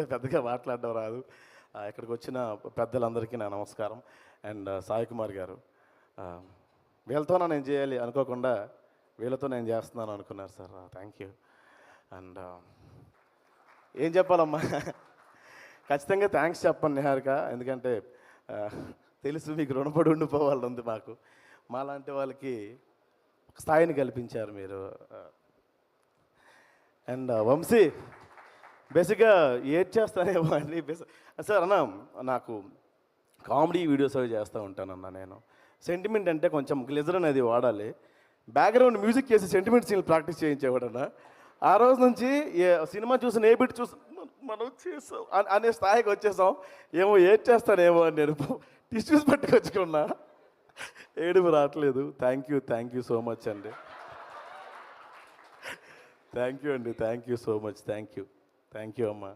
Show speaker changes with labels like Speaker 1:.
Speaker 1: అయితే పెద్దగా మాట్లాడడం రాదు. ఇక్కడికి వచ్చిన పెద్దలందరికీ నా నమస్కారం. అండ్ సాయి కుమార్ గారు, వీళ్ళతోనే నేను చేయాలి అనుకోకుండా వీళ్ళతో నేను చేస్తున్నాను అనుకున్నారు సార్. Thank you. అండ్ ఏం చెప్పాలమ్మా, ఖచ్చితంగా థ్యాంక్స్ చెప్పండి నిహారిక. ఎందుకంటే తెలుసు మీకు రుణపడి ఉండిపోవాలి ఉంది మాకు. మాలాంటి వాళ్ళకి స్థాయిని కల్పించారు మీరు. అండ్ వంశీ, బేసిక్గా ఏడ్ చేస్తానేమో అండి. సార్ అన్న, నాకు కామెడీ వీడియోస్ అవి చేస్తూ ఉంటానన్న. నేను సెంటిమెంట్ అంటే కొంచెం గ్లిజర్ అనేది వాడాలి. బ్యాక్గ్రౌండ్ మ్యూజిక్ చేసి సెంటిమెంట్ సీన్లు ప్రాక్టీస్ చేయించేవాడన్న. ఆ రోజు నుంచి సినిమా చూసిన ఏ బిట్ చూసి మనం చేసాం అనే స్థాయికి వచ్చేసాం. ఏమో ఏడ్ చేస్తానేమో అని నేను టిష్యూస్ పట్టుకొచ్చుకున్నా, ఏడుపు రావట్లేదు. థ్యాంక్ యూ సో మచ్ అండి. థ్యాంక్ యూ అండి, thank you so much. Thank you అమ్మా.